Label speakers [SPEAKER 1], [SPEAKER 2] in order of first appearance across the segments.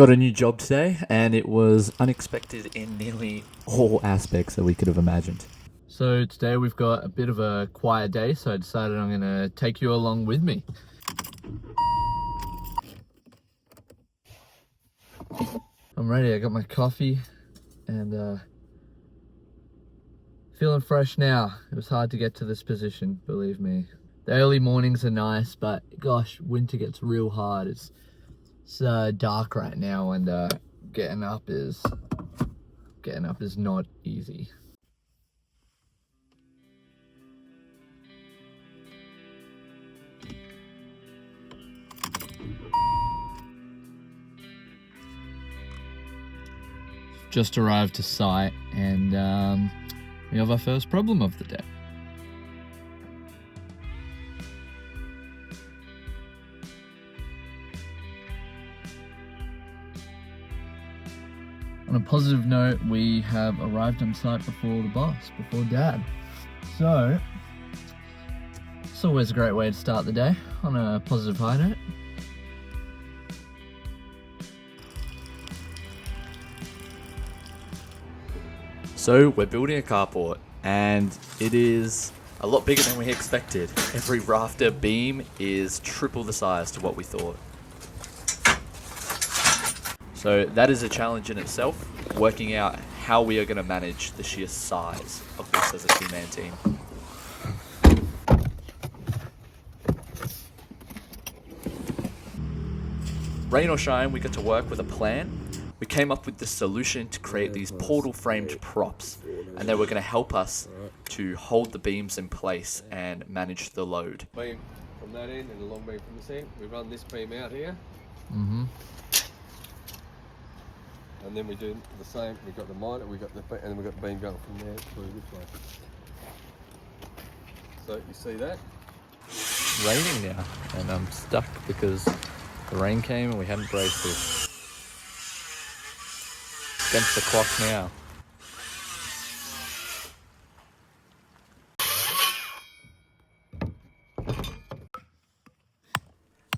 [SPEAKER 1] Got a new job today, and it was unexpected in nearly all aspects that we could have imagined. So today we've got a bit of a quiet day, so I decided I'm gonna take you along with me. I'm ready, I got my coffee, and feeling fresh now. It was hard to get to this position, believe me. The early mornings are nice, but gosh, winter gets real hard. It's dark right now, and getting up is not easy. Just arrived to site, and we have our first problem of the day. On a positive note, we have arrived on site before the boss, before Dad. So, it's always a great way to start the day, on a positive high note. So, we're building a carport, and it is a lot bigger than we expected. Every rafter beam is triple the size to what we thought. So that is a challenge in itself, working out how we are going to manage the sheer size of this as a two-man team. Rain or shine, we got to work with a plan. We came up with this solution to create these portal-framed props, and they were going to help us to hold the beams in place and manage the load.
[SPEAKER 2] Beam from that end and a long beam from this end. We run this beam out here. And then we do the same. We've got the miter, and then we've got the beam going from there through this way. So you see that?
[SPEAKER 1] It's raining now, and I'm stuck because the rain came and we hadn't braced this. Against the clock now.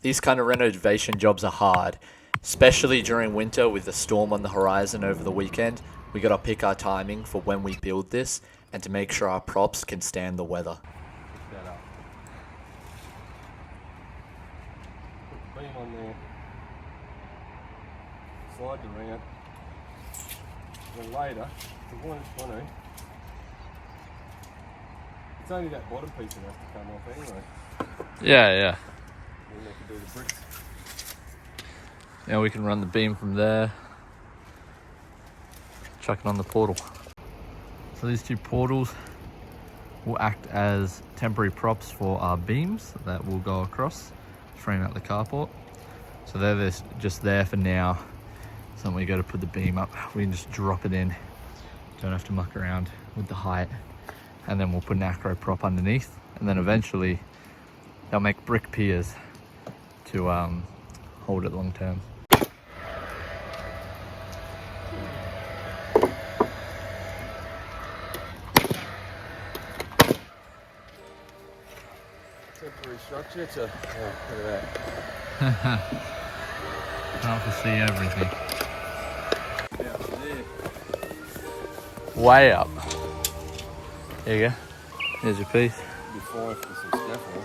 [SPEAKER 1] These kind of renovation jobs are hard, especially during winter with the storm on the horizon over the weekend. We gotta pick our timing for when we build this and to make sure our props can stand the weather.
[SPEAKER 2] Pick that up. Put the beam on there. Slide it around. Then later, if we want to, it's only that bottom piece that has to come off anyway.
[SPEAKER 1] Yeah.
[SPEAKER 2] Then we can do the bricks.
[SPEAKER 1] Now we can run the beam from there, chuck it on the portal. So these two portals will act as temporary props for our beams that will go across, frame out the carport. So they're just there for now. So when we go to put the beam up, we can just drop it in. Don't have to muck around with the height. And then we'll put an acro prop underneath. And then eventually they'll make brick piers to hold it long term.
[SPEAKER 2] Temporary structure to, look at that.
[SPEAKER 1] Can't foresee everything.
[SPEAKER 2] Yeah, there.
[SPEAKER 1] Way up. There you go. There's your piece.
[SPEAKER 2] Be fine for some scaffold.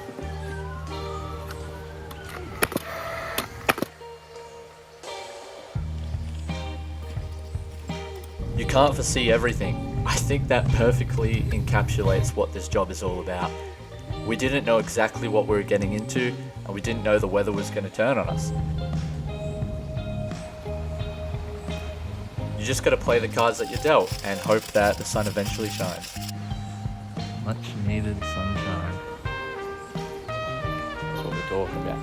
[SPEAKER 1] You can't foresee everything. I think that perfectly encapsulates what this job is all about. We didn't know exactly what we were getting into, and we didn't know the weather was going to turn on us. You just got to play the cards that you're dealt and hope that the sun eventually shines. Much needed sunshine. That's what we're talking about.